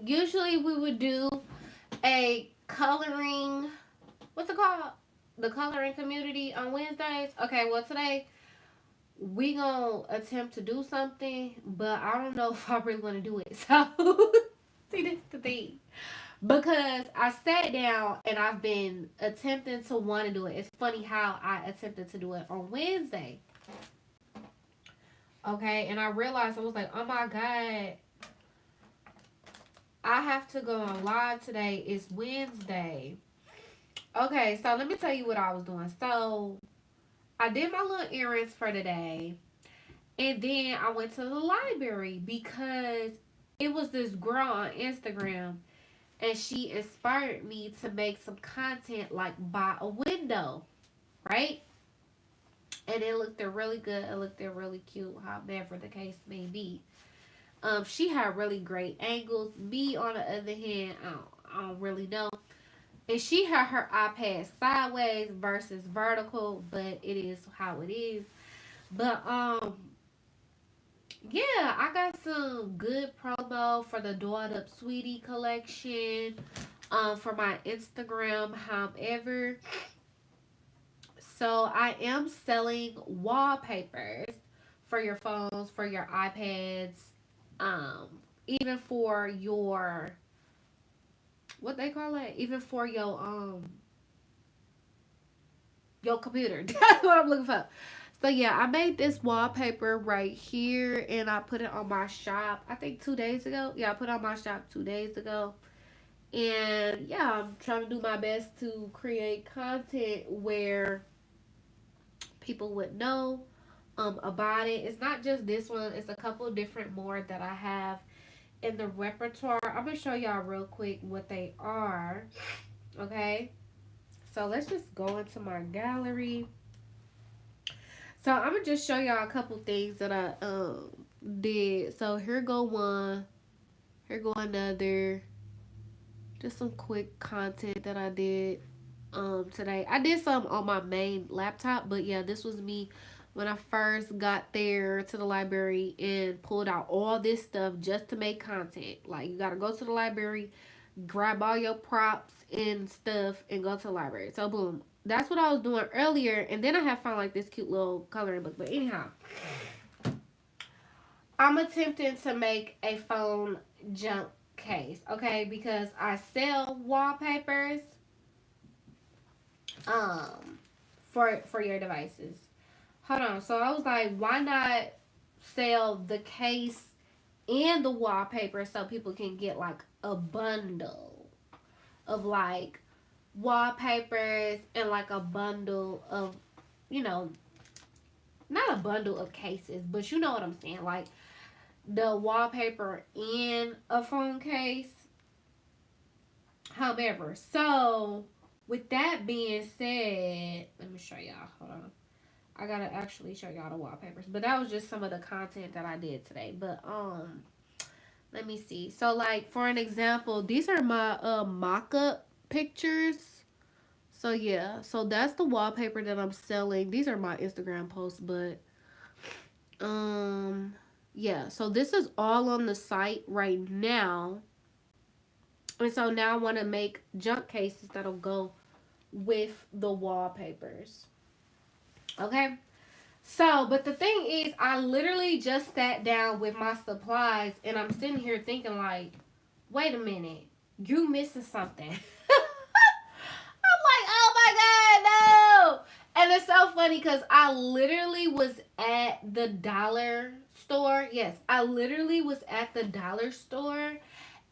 Usually we would do a coloring, what's it called? The coloring community on Wednesdays. Okay, well today we gonna attempt to do something, but I don't know if I really want to do it. So see, this the thing. Because I sat down and I've been attempting to want to do it. It's funny how I attempted to do it on Wednesday. Okay, and I realized I was like, oh my god, I have to go on live today. It's Wednesday. Okay, so let me tell you what I was doing. So I did my little errands for today. And then I went to the library because it was this girl on Instagram and she inspired me to make some content like by a window, right? And it looked really good. It looked really cute, however the case may be. She had really great angles. Me, on the other hand, I don't really know. And she had her iPad sideways versus vertical, but it is how it is. But yeah, I got some good promo for the Dolled Up Sweetie collection. For my Instagram, however. So I am selling wallpapers for your phones, for your iPads, um, even for your what they call it, even for your computer. That's what I'm looking for. So yeah, I made this wallpaper right here and I put it on my shop. I think 2 days ago. Yeah, I put it on my shop 2 days ago. And yeah, I'm trying to do my best to create content where people would know about it. It's not just this one, it's a couple different more that I have in the repertoire. I'm gonna show y'all real quick what they are. Okay, so let's just go into my gallery. So I'm gonna just show y'all a couple things that I did. So here go one, here go another. Just some quick content that I did today. I did some on my main laptop, but yeah, this was me when I first got there to the library and pulled out all this stuff just to make content. Like, you gotta go to the library, grab all your props and stuff, and go to the library. So boom, that's what I was doing earlier, and then I have found like this cute little coloring book. But anyhow, I'm attempting to make a phone junk case, okay, because I sell wallpapers um for your devices. Hold on. So I was like, why not sell the case and the wallpaper so people can get like a bundle of like wallpapers and like a bundle of, you know, not a bundle of cases, but you know what I'm saying, like the wallpaper in a phone case. However, so with that being said, let me show y'all. Hold on. I gotta actually show y'all the wallpapers. But that was just some of the content that I did today. But let me see. So like for an example, these are my mock-up pictures. So yeah, so that's the wallpaper that I'm selling. These are my Instagram posts, but yeah, so this is all on the site right now. And so now I want to make junk cases that'll go with the wallpapers. Okay? So, but the thing is, I literally just sat down with my supplies and I'm sitting here thinking like, wait a minute, you missing something. I'm like, oh my God, no. And it's so funny because I literally was at the dollar store. Yes, I literally was at the dollar store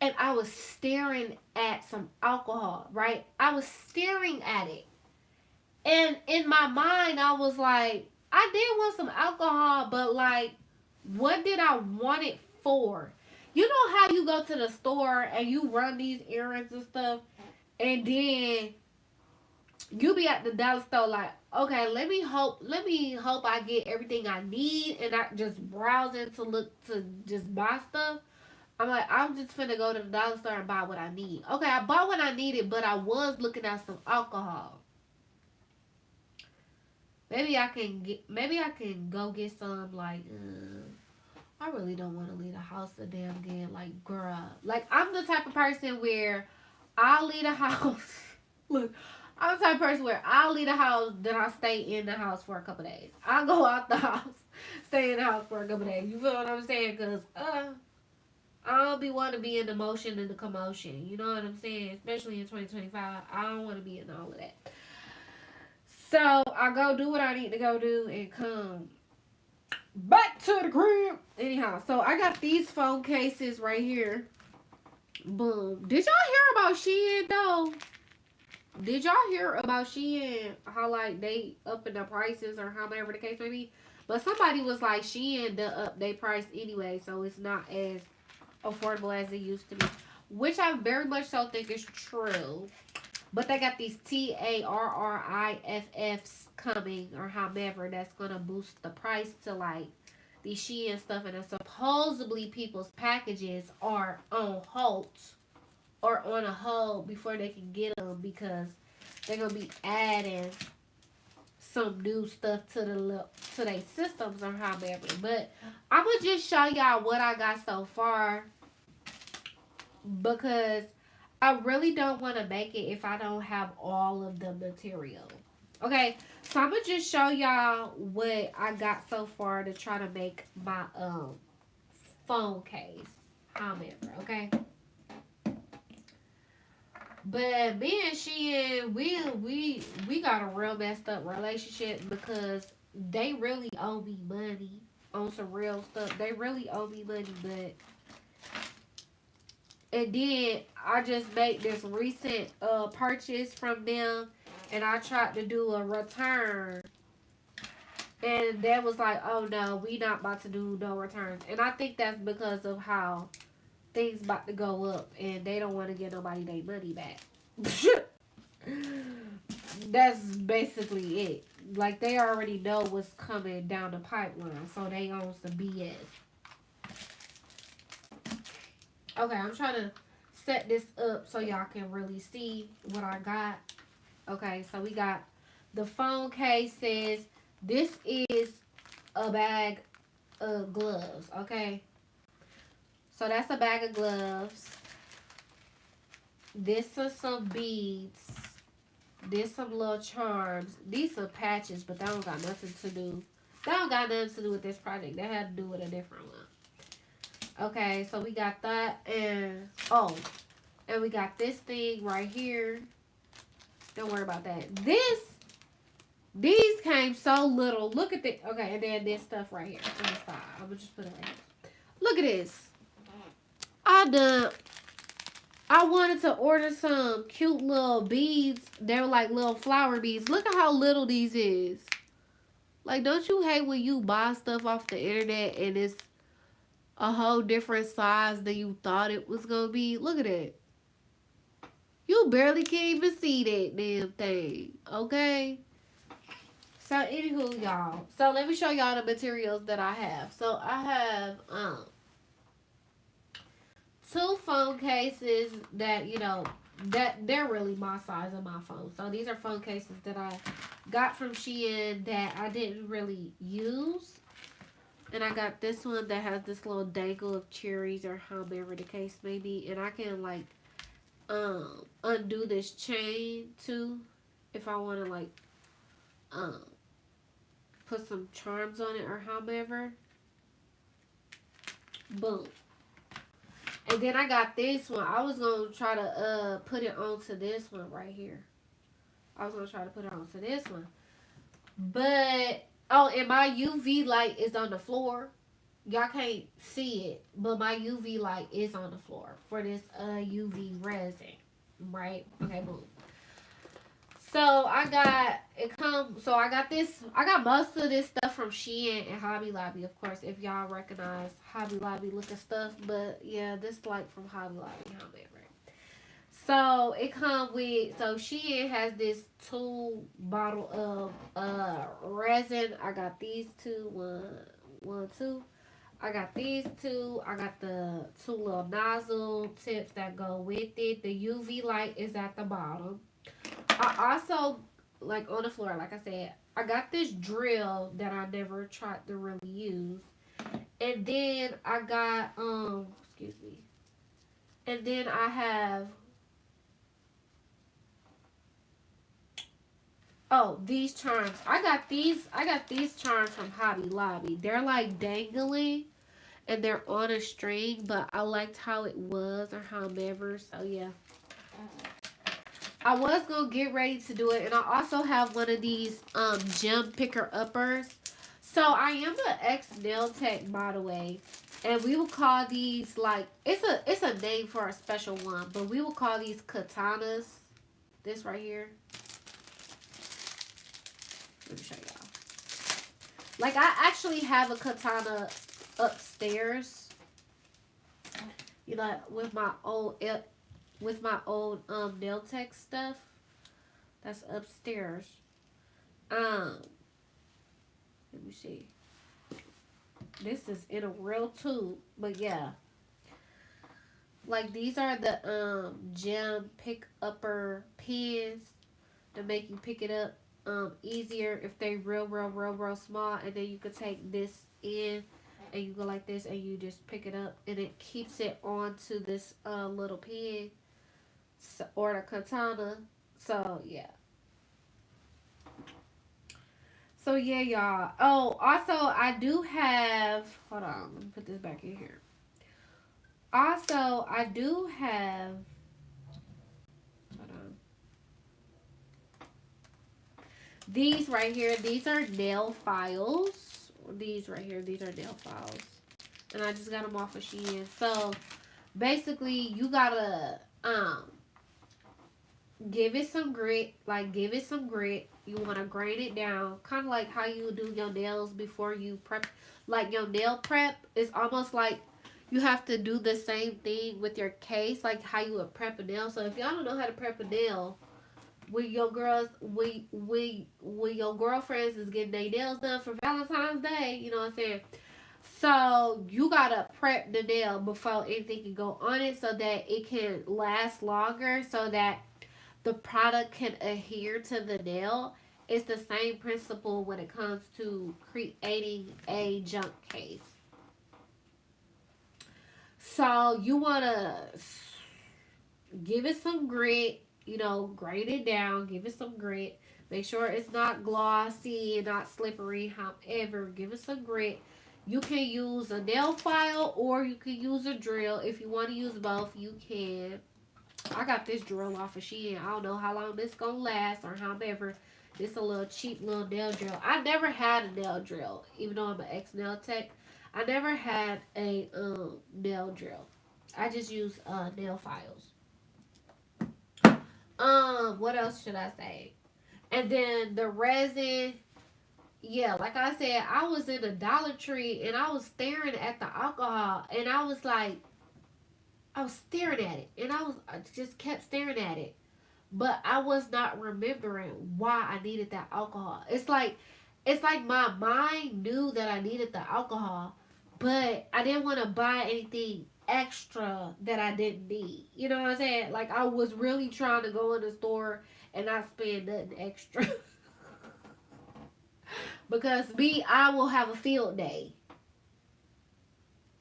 and I was staring at some alcohol, right? I was staring at it. And in my mind, I was like, I did want some alcohol, but like, what did I want it for? You know how you go to the store and you run these errands and stuff, and then you be at the dollar store like, okay, let me hope I get everything I need and not just browsing to look to just buy stuff. I'm like, I'm just finna go to the dollar store and buy what I need. Okay, I bought what I needed, but I was looking at some alcohol. Maybe I can go get some like I really don't want to leave the house a damn again. Like, girl. Like, I'm the type of person where I'll leave the house. Look, I'm the type of person where I'll leave the house, then I'll stay in the house for a couple days. I'll go out the house, stay in the house for a couple days. You feel what I'm saying? Because, I don't be want to be in the motion and the commotion. You know what I'm saying? Especially in 2025. I don't want to be in all of that. So, I go do what I need to go do and come back to the crib. Anyhow, so I got these phone cases right here. Boom. Did y'all hear about Shein though? Did y'all hear about Shein? How like they upping the prices or however the case may be? But somebody was like Shein to up their price anyway, so it's not as affordable as it used to be. Which I very much so think is true. But they got these TARRIFFs coming or however that's gonna boost the price to like these Shein stuff, and then supposedly people's packages are on halt or on a hold before they can get them because they're gonna be adding some new stuff to their systems or however. But I'm gonna just show y'all what I got so far because I really don't want to make it if I don't have all of the material. Okay, so I'm gonna just show y'all what I got so far to try to make my phone case. However, okay. But me and Shein, we got a real messed up relationship because they really owe me money on some real stuff. They really owe me money, but and then I just made this recent purchase from them, and I tried to do a return, and that was like, oh no, we not about to do no returns, and I think that's because of how things about to go up, and they don't want to get nobody their money back. That's basically it. Like they already know what's coming down the pipeline, so they own some BS. Okay, I'm trying to set this up so y'all can really see what I got. Okay, so we got the phone cases. This is a bag of gloves. Okay, so that's a bag of gloves. This is some beads. This some little charms. These are patches, but that don't got nothing to do. That don't got nothing to do with this project. That had to do with a different one. Okay, so we got that, and oh, and we got this thing right here. Don't worry about that. These came so little. Look at the okay, and then this stuff right here on the side. I'm gonna just put it right here. Look at this. I wanted to order some cute little beads. They're like little flower beads. Look at how little these is. Like, don't you hate when you buy stuff off the internet and it's a whole different size than you thought it was gonna be? Look at it. You barely can't even see that damn thing. Okay? So, anywho, y'all. So, let me show y'all the materials that I have. So, I have, two phone cases that that they're really my size of my phone. So these are phone cases that I got from Shein that I didn't really use, and I got this one that has this little dangle of cherries or however the case may be, and I can like undo this chain too if I want to like um put some charms on it or however. Boom. And then I got this one. I was going to try to put it onto this one right here. I was going to try to put it onto this one. But, oh, and my UV light is on the floor. Y'all can't see it, but my UV light is on the floor for this UV resin. Right? Okay, boom. So I got this. I got most of this stuff from Shein and Hobby Lobby, of course, if y'all recognize Hobby Lobby looking stuff. But yeah, this like from Hobby Lobby, however. So it come with Shein has this 2 bottle of resin. I got these two, one, two. I got these two. I got the 2 little nozzle tips that go with it. The UV light is at the bottom. I also, like on the floor, like I said, I got this drill that I never tried to really use. And then I got excuse me. And then I have these charms. I got these charms from Hobby Lobby. They're like dangling and they're on a string, but I liked how it was or however. So yeah. I was gonna get ready to do it, and I also have one of these gem picker uppers. So I am an ex nail tech, by the way, and we will call these like it's a name for a special one, but we will call these katanas. This right here. Let me show y'all. Like I actually have a katana upstairs. You know, with my old nail tech stuff. That's upstairs. Um, Let me see. This is in a real tube, but yeah. Like these are the gem pick upper pins to make you pick it up easier if they real small, and then you could take this in and you go like this and you just pick it up and it keeps it onto this little pin or the katana. So yeah. So yeah, y'all. Oh, also I do have. Hold on, let me put this back in here. Also, I do have. Hold on. These right here. These are nail files. These right here. These are nail files, and I just got them off of Shein. So basically, you gotta give it some grit. Like give it some grit. You want to grind it down, kind of like how you do your nails before you prep. Like your nail prep is almost like you have to do the same thing with your case, like how you would prep a nail. So if y'all don't know how to prep a nail, when your girls, when your girlfriends is getting their nails done for Valentine's Day, you know what I'm saying? So you gotta prep the nail before anything can go on it, so that it can last longer, so that the product can adhere to the nail. It's the same principle when it comes to creating a junk case. So you want to give it some grit, grate it down, give it some grit. Make sure it's not glossy and not slippery. However, give it some grit. You can use a nail file or you can use a drill. If you want to use both, you can. I got this drill off of Shein. I don't know how long this gonna last or however. This a little cheap little nail drill. I never had a nail drill, even though I'm an ex nail tech. I never had a nail drill. I just use nail files. What else should I say? And then the resin, yeah, like I said, I was in a Dollar Tree and I was staring at the alcohol and I was staring at it and I just kept staring at it. But I was not remembering why I needed that alcohol. It's like my mind knew that I needed the alcohol, but I didn't want to buy anything extra that I didn't need. You know what I'm saying? Like I was really trying to go in the store and not spend nothing extra. Because me, I will have a field day.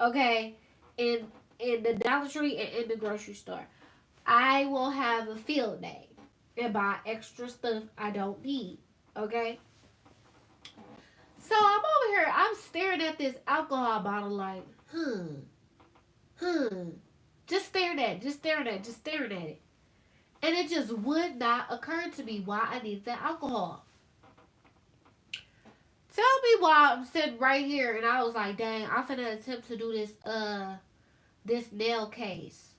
Okay? In the Dollar Tree and in the grocery store. I will have a field day and buy extra stuff I don't need. Okay? So I'm over here, I'm staring at this alcohol bottle like, hmm. Just staring at it, just staring at it, just staring at it. And it just would not occur to me why I needed that alcohol. Tell me why I'm sitting right here and I was like, dang, I'm finna attempt to do this nail case.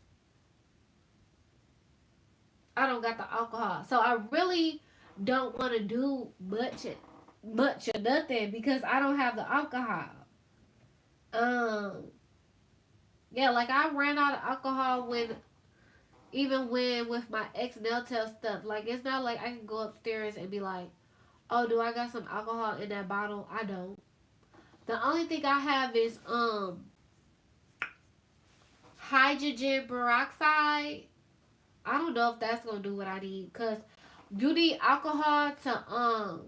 I don't got the alcohol. So I really don't want to do much or nothing because I don't have the alcohol. Um yeah, like I ran out of alcohol when with my ex nail tail stuff. Like it's not like I can go upstairs and be like, oh, do I got some alcohol in that bottle? I don't. The only thing I have is hydrogen peroxide. I don't know if that's gonna do what I need because you need alcohol to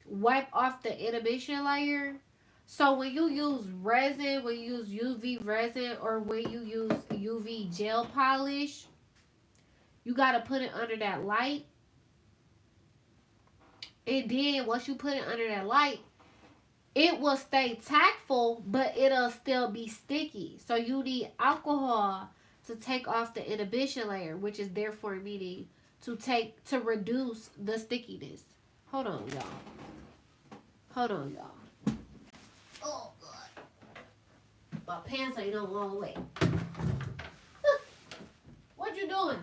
wipe off the inhibition layer. So when you use resin, when you use UV resin, or when you use UV gel polish, you gotta put it under that light. And then once you put it under that light, it will stay tactful, but it'll still be sticky. So you need alcohol to take off the inhibition layer, which is therefore meaning to reduce the stickiness. Hold on, y'all. Hold on, y'all. Oh god, my pants ain't on all the way. What you doing?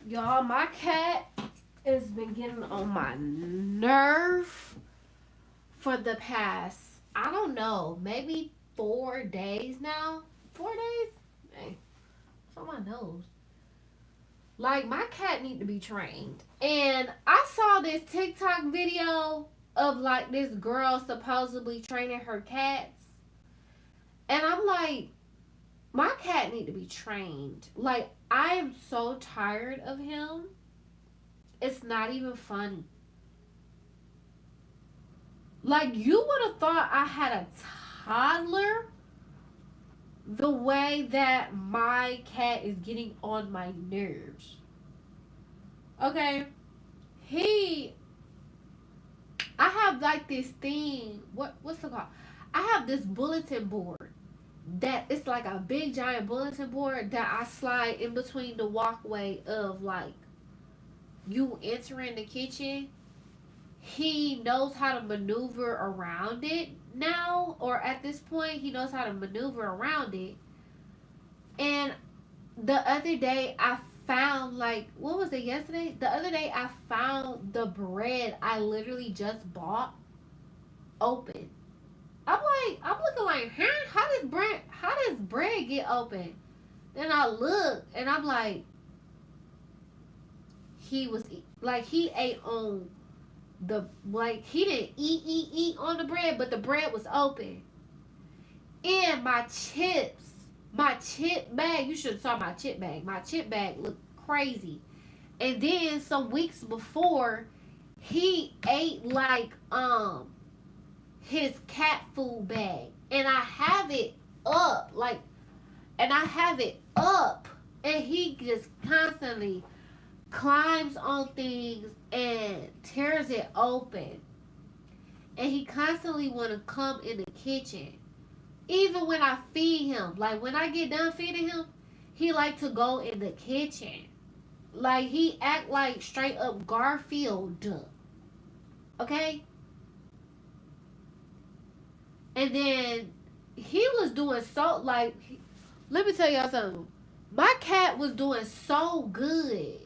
Y'all, my cat has been getting on my nerve for the past, I don't know, maybe 4 days now. 4 days? Hey, it's on my nose. Like, my cat need to be trained. And I saw this TikTok video of like this girl supposedly training her cats. And I'm like, my cat need to be trained. Like, I am so tired of him. It's not even funny. Like, you would have thought I had a toddler the way that my cat is getting on my nerves. Okay? I have like this thing, what's it called? I have this bulletin board that it's like a big giant bulletin board that I slide in between the walkway of like you entering the kitchen. He knows how to maneuver around it now, or at this point he knows how to maneuver around it. And the other day I found, like, what was it, yesterday? The other day I found the bread I literally just bought open. I'm looking like, huh? How does bread get open? Then I look and I'm like, he ate on the, like, he didn't eat on the bread, but the bread was open. And my chip bag, you should have saw my chip bag. My chip bag looked crazy. And then some weeks before, he ate like his cat food bag. And I have it up, like, and he just constantly climbs on things and tears it open. And he constantly want to come in the kitchen. Even when I feed him, like when I get done feeding him, he like to go in the kitchen. Like he act like straight up Garfield. Okay? And then he was doing so, like, let me tell y'all something. My cat was doing so good.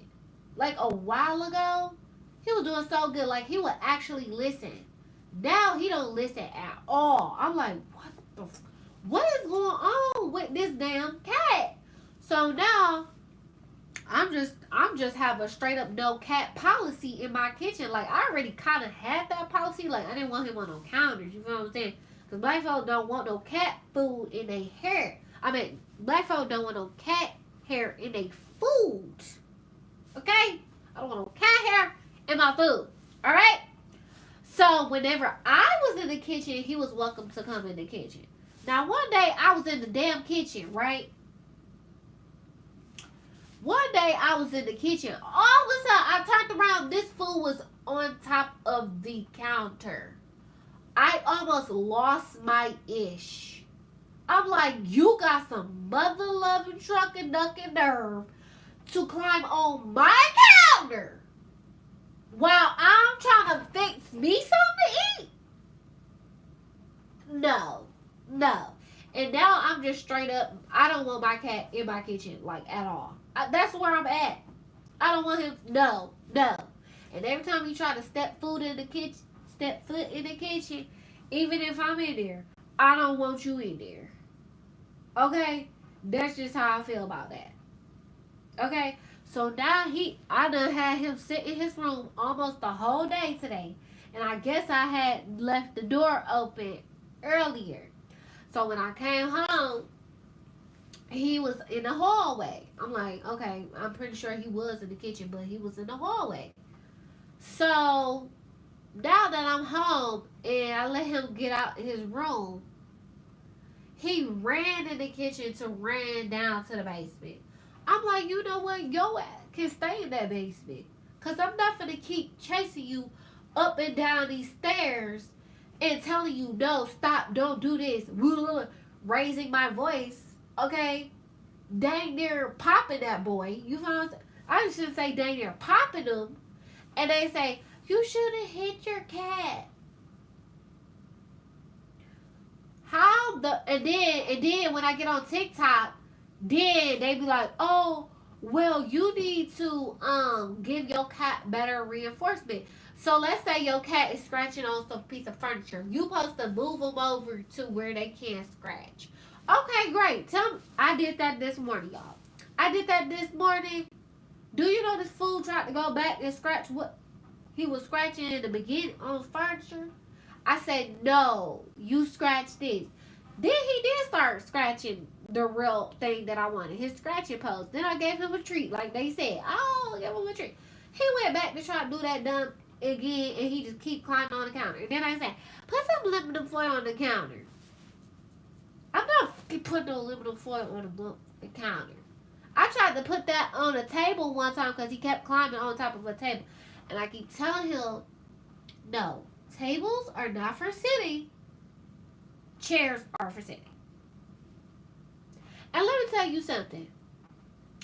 Like a while ago, he was doing so good. Like he would actually listen. Now he don't listen at all. I'm like, what is going on with this damn cat? So now I'm just have a straight up no cat policy in my kitchen. Like I already kind of had that policy. Like I didn't want him on no counters. You feel what I'm saying? Because black folk don't want no cat food in their hair. I mean, black folk don't want no cat hair in their food. Okay? I don't want no cat hair in my food. Alright? So whenever I was in the kitchen, he was welcome to come in the kitchen. Now one day I was in the damn kitchen, right? One day I was in the kitchen. All of a sudden I turned around. This food was on top of the counter. I almost lost my ish. I'm like, you got some mother loving truck and ducking nerve to climb on my counter while I'm trying to fix me something to eat. No, no. And now I'm just straight up, I don't want my cat in my kitchen, like, at all. That's where I'm at. I don't want him, no, no. And every time he try to step foot in the kitchen, even if I'm in there, I don't want you in there. Okay? That's just how I feel about that. Okay? So now I done had him sit in his room almost the whole day today. And I guess I had left the door open earlier. So when I came home, he was in the hallway. I'm like, okay, I'm pretty sure he was in the kitchen, but he was in the hallway. So now that I'm home and I let him get out his room, he ran in the kitchen to ran down to the basement. I'm like, you know what? Your ass can stay in that basement. Because I'm not going to keep chasing you up and down these stairs and telling you, no, stop, don't do this. Raising my voice, okay? Dang near popping that boy. You know what I'm saying? I shouldn't say dang near popping him. And they say, you should have hit your cat. How the and then when I get on TikTok, then they be like, oh, well, you need to give your cat better reinforcement. So let's say your cat is scratching on some piece of furniture. You supposed to move them over to where they can't scratch. Okay, great. Tell me, I did that this morning, y'all. I did that this morning. Do you know this fool tried to go back and scratch what he was scratching in the beginning on furniture? I said, no, you scratch this. Then he did start scratching the real thing that I wanted, his scratching post. Then I gave him a treat, like they said. Oh, give him a treat. He went back to try to do that dumb again, and he just keep climbing on the counter. And then I said, put some aluminum foil on the counter. I'm not putting no aluminum foil on the counter. I tried to put that on a table one time because he kept climbing on top of a table. And I keep telling him, no, tables are not for sitting. Chairs are for sitting. And let me tell you something.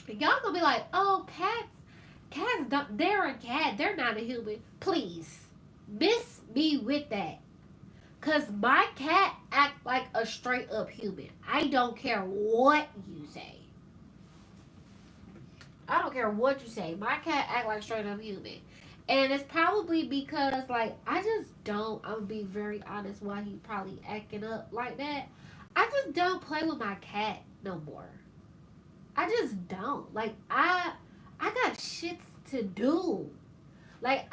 Y'all gonna be like, oh, cats don't, they're a cat. They're not a human. Please, miss me with that. Because my cat act like a straight up human. I don't care what you say. I don't care what you say. My cat act like straight up human. And it's probably because, like, I just don't, I'm going to be very honest why he probably acting up like that. I just don't play with my cat no more. I just don't. Like, I got shits to do. Like,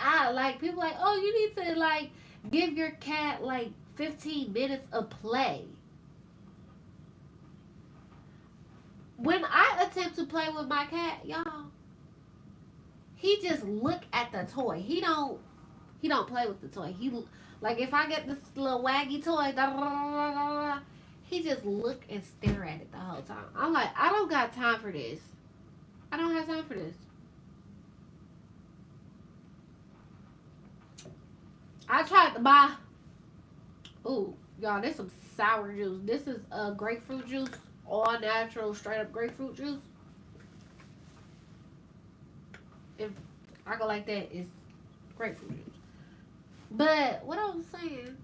people like, oh, you need to, like, give your cat, like, 15 minutes of play. When I attempt to play with my cat, y'all, he just look at the toy. He don't play with the toy. He like if I get this little waggy toy, he just look and stare at it the whole time. I'm like, I don't got time for this. I don't have time for this. I tried to buy. Ooh, y'all, this some sour juice. This is grapefruit juice, all natural, straight up grapefruit juice. If I go like that, it's grapefruit juice. But what I was saying,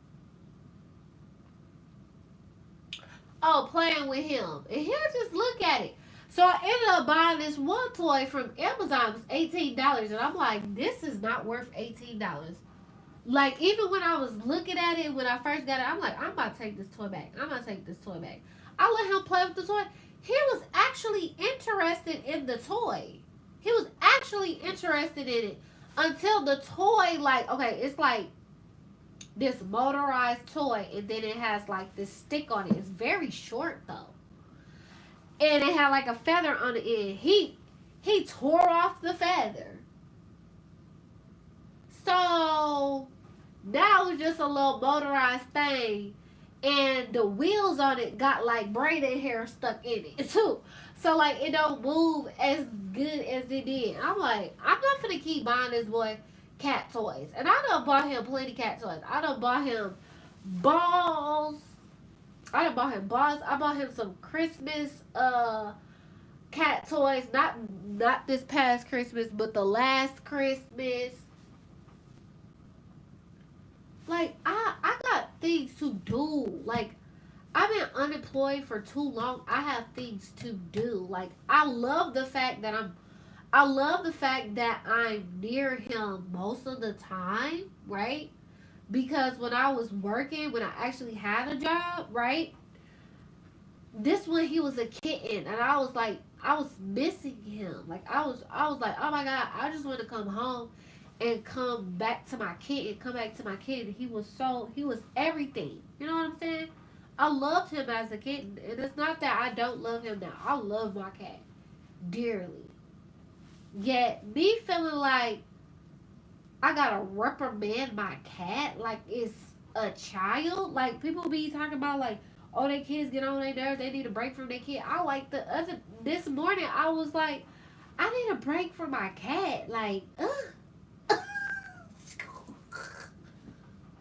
oh, playing with him, and he'll just look at it. So I ended up buying this one toy from Amazon. It was $18, and I'm like, this is not worth $18. Like, even when I was looking at it when I first got it, I'm like, I'm about to take this toy back. I'm about to take this toy back. I let him play with the toy. He was actually interested in the toy. He was actually interested in it until the toy, like, okay, it's like this motorized toy, and then it has like this stick on it. It's very short though, and it had like a feather on the end. He tore off the feather. So now it's just a little motorized thing, and the wheels on it got like braided hair stuck in it too. So like it don't move as good as it did. I'm like, I'm not gonna keep buying this boy cat toys. And I done bought him plenty cat toys. I done bought him balls. I done bought him balls. I bought him some Christmas cat toys. Not this past Christmas, but the last Christmas. Like I got things to do. Like I've been unemployed for too long. I have things to do. Like I love the fact that I'm near him most of the time, right? Because when I was working, when I actually had a job, right? This when he was a kitten and I was missing him. Like I was like, oh my god, I just want to come home and come back to my kid. He was everything. You know what I'm saying? I loved him as a kitten, and it's not that I don't love him now. I love my cat dearly. Yet me feeling like I gotta reprimand my cat like it's a child. Like people be talking about like, oh, their kids get on their nerves. They need a break from their kid. I like the other this morning. I was like, I need a break from my cat. Like,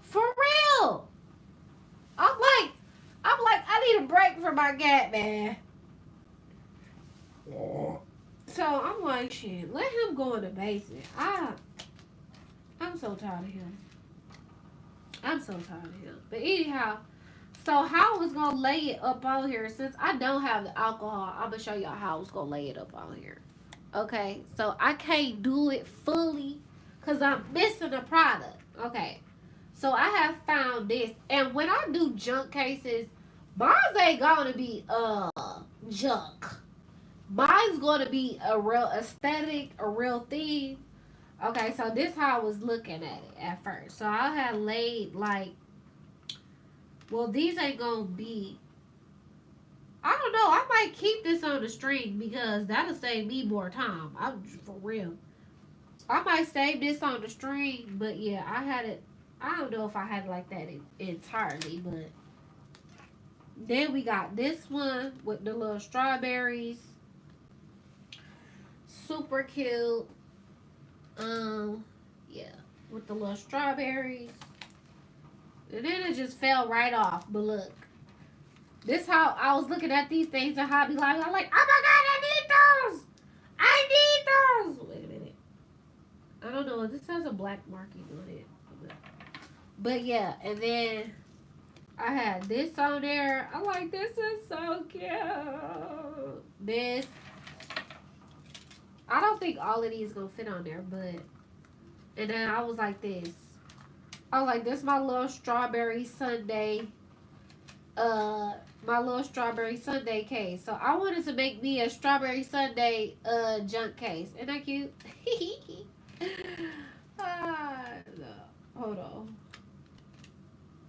for real. I'm like, I need a break from my cat, man. So I'm like, shit, let him go in the basement. I'm so tired of him. I'm so tired of him. But anyhow, so how I was gonna lay it up on here since I don't have the alcohol. I'm gonna show y'all how I was gonna lay it up on here. Okay, so I can't do it fully because I'm missing a product. Okay, so I have found this, and when I do junk cases, mine ain't gonna be junk. Mine's gonna be a real aesthetic, a real thing. Okay, so this how I was looking at it at first. So I had laid like, well, these ain't gonna be. I don't know. I might keep this on the string because that'll save me more time. I'm for real. I might save this on the string, but yeah, I had it. I don't know if I had it like that entirely, but then we got this one with the little strawberries. Super cute. Yeah, with the little strawberries. And then it just fell right off. But look, this how I was looking at these things in Hobby Lobby. I'm like, oh my god, I need those. I need those. Wait a minute. I don't know. This has a black marking on it. But yeah, and then I had this on there. I'm like, this is so cute. This. I don't think all of these gonna fit on there, but. And then I was like this. I was like, this my little strawberry sundae. My little strawberry sundae case. So I wanted to make me a strawberry sundae junk case. Isn't that cute? No. Hold on.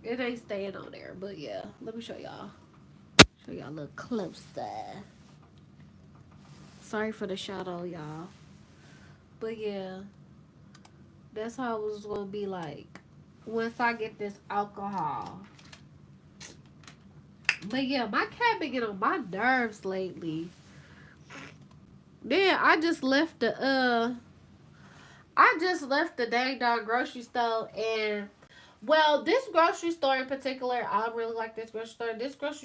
It ain't staying on there, but yeah. Let me show y'all. Show y'all a little closer. Sorry for the shadow, y'all. But yeah. That's how it was gonna be like once I get this alcohol. But yeah, my cat been getting on my nerves lately. Then I just left the dang dog grocery store, and well, this grocery store in particular, I really like this grocery store. This grocery